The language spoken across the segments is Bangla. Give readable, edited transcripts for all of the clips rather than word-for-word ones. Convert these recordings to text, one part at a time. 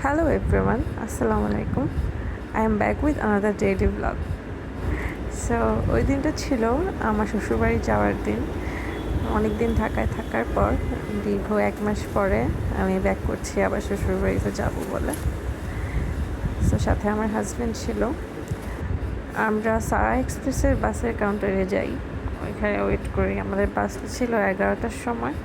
Hello everyone, Assalamu alaikum. I am back with another daily vlog. So ওই দিনটা ছিল আমার শ্বশুরবাড়ি যাওয়ার দিন। অনেক দিন ঢাকায় থাকার পর দীর্ঘ 1 মাস পরে আমি ব্যাক করছি আবার শ্বশুরবাড়িতে যাব বলে। সো সাথে আমার হাজব্যান্ড ছিল। আমরা সারা এক্সপ্রেসের বাসের কাউন্টারে যাই, ওইখানে ওয়েট করি। আমাদের বাস ছিল 11টার সময়।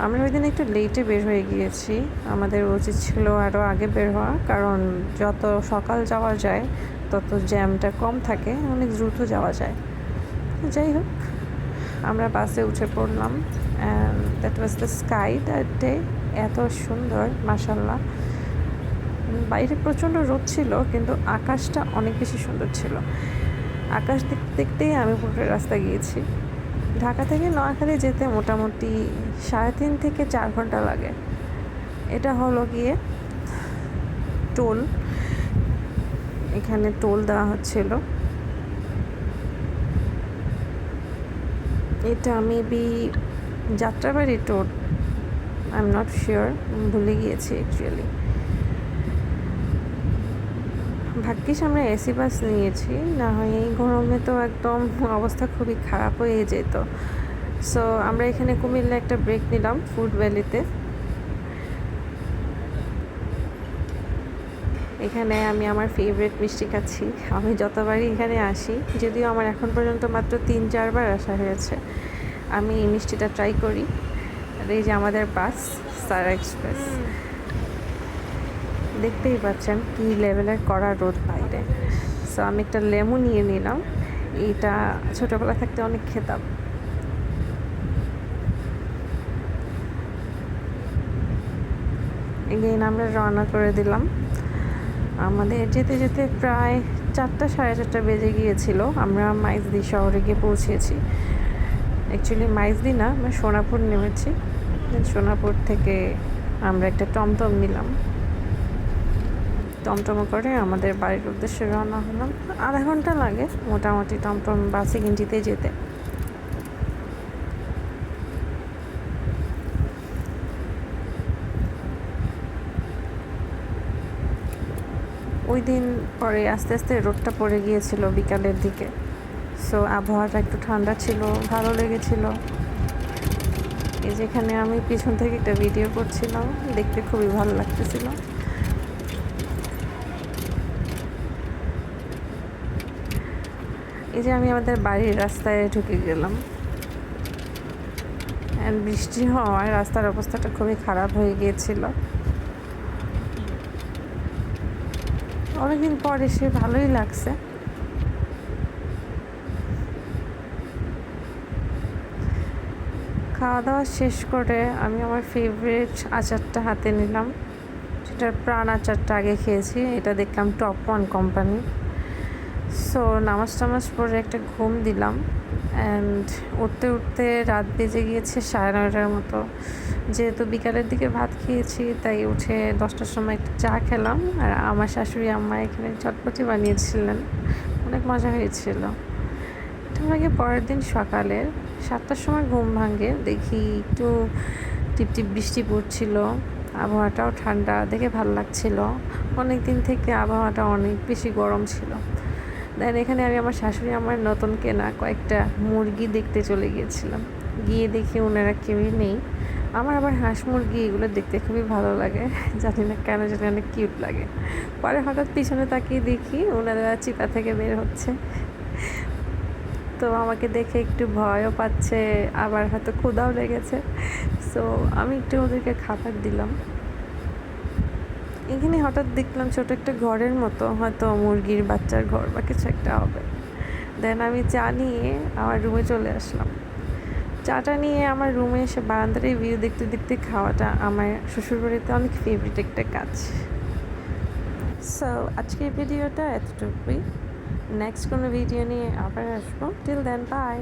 আমরা ওই দিন একটু লেটে বের হয়ে গিয়েছি। আমাদের উচিত ছিল আরও আগে বের হওয়া, কারণ যত সকাল যাওয়া যায় তত জ্যামটা কম থাকে, অনেক দ্রুত যাওয়া যায়। যাই হোক, আমরা বাসে উঠে পড়লাম। And that was the sky that day. এত সুন্দর, মাশাল্লাহ। বাইরে প্রচণ্ড রোদ ছিল, কিন্তু আকাশটা অনেক বেশি সুন্দর ছিল। আকাশ দেখতে দেখতেই আমি পুরো রাস্তা গিয়েছি। ঢাকা থেকে নোয়াখালী যেতে মোটামুটি 3.5 থেকে 4 ঘন্টা লাগে। এটা হলো গিয়ে টোল, এখানে টোল দেওয়া হচ্ছিল। এটা maybe Jatrabari toll, I am not sure, ভুলে গিয়েছি অ্যাকচুয়ালি। ভাগ্যিস আমরা এসি বাস নিয়েছি, না হয় এই গরমে তো একদম অবস্থা খুবই খারাপ হয়ে যেত। সো আমরা এখানে কুমিল্লা একটা ব্রেক নিলাম ফুড ভ্যালিতে। এখানে আমি আমার ফেভারিট মিষ্টি খাচ্ছি। আমি যতবারই এখানে আসি, যদিও আমার এখন পর্যন্ত মাত্র 3-4 বার আসা হয়েছে, আমি এই মিষ্টিটা ট্রাই করি। আর এই যে আমাদের বাস সারা এক্সপ্রেস, দেখতেই পাচ্ছেন কী লেভেলের কড়া রোদ বাইরে। সো আমি একটা লেমন নিয়ে নিলাম। এইটা ছোটোবেলা থাকতে অনেক খেতাম। এগেইন আমরা রওনা করে দিলাম। আমাদের যেতে যেতে প্রায় 4টা 4:30 বেজে গিয়েছিল। আমরা মাইজদি শহরে গিয়ে পৌঁছেছি। অ্যাকচুয়ালি মাইজদি না, আমরা সোনাপুর নেমেছি। সোনাপুর থেকে আমরা একটা টমটম নিলাম। টমটম করে আমাদের বাড়ির উদ্দেশ্যে রওনা হলাম। আধা ঘন্টা লাগে মোটামুটি টমটম বাসে গেঞ্জিতে যেতে। ওই দিন পরে আস্তে আস্তে রোদটা পড়ে গিয়েছিল বিকালের দিকে। সো আবহাওয়াটা একটু ঠান্ডা ছিল, ভালো লেগেছিল। এই যেখানে আমি পিছন থেকে একটা ভিডিও করছিলাম, দেখতে খুবই ভালো লাগতেছিল। এই যে আমি আমাদের বাড়ির রাস্তায় ঢুকে গেলাম। অ্যান্ড বৃষ্টি হওয়ায় রাস্তার অবস্থাটা খুবই খারাপ হয়ে গিয়েছিল। অনেকদিন পর এসে ভালোই লাগছে। খাওয়া দাওয়া শেষ করে আমি আমার ফেভারিট আচারটা হাতে নিলাম। সেটার প্রাণ আচারটা আগে খেয়েছি, এটা দেখলাম টপ 1 কোম্পানি। সো নামাজ টামাজ পরে একটা ঘুম দিলাম। অ্যান্ড উঠতে উঠতে রাত বেজে গিয়েছে 9:30টার মতো। যেহেতু বিকালের দিকে ভাত খেয়েছি, তাই উঠে 10টার সময় একটা চা খেলাম। আর আমার শাশুড়ি আম্মা এখানে চটপটি বানিয়েছিলেন, অনেক মজা হয়েছিল। এটার আগে পরের দিন সকালে 7টার সময় ঘুম ভাঙে, দেখি একটু টিপটিপ বৃষ্টি পড়ছিল, আবহাওয়াটাও ঠান্ডা, দেখে ভালো লাগছিল। অনেক দিন থেকে আবহাওয়াটা অনেক বেশি গরম ছিল। দেন এখানে আমি আমার শাশুড়ি আমার নতুন কেনা কয়েকটা মুরগি দেখতে চলে গিয়েছিলাম। গিয়ে দেখি ওনারা কেউই নেই। আমার আবার হাঁস মুরগি এগুলো দেখতে খুবই ভালো লাগে, জানি না কেন, জানি অনেক কিউট লাগে। পরে হঠাৎ পিছনে তাকিয়ে দেখি ওনারা চিপা থেকে বের হচ্ছে। তো আমাকে দেখে একটু ভয়ও পাচ্ছে, আবার হয়তো ক্ষুধাও লেগেছে। সো আমি একটু ওদেরকে খাবার দিলাম। এখানে হঠাৎ দেখলাম ছোট একটা ঘরের মতো, হয়তো মুরগির বাচ্চার ঘর বা কিছু একটা হবে। দেন আমি চা নিয়ে আমার রুমে চলে আসলাম। চাটা নিয়ে আমার রুমে এসে বারান্দার ভিউ দেখতে দেখতে খাওয়াটা আমার শ্বশুরবাড়িতে অনেক ফেভারিট একটা কাজ। সো আজকের ভিডিওটা এতটুকুই। নেক্সট কোনো ভিডিও নিয়ে আবার আসবো। Till then, by.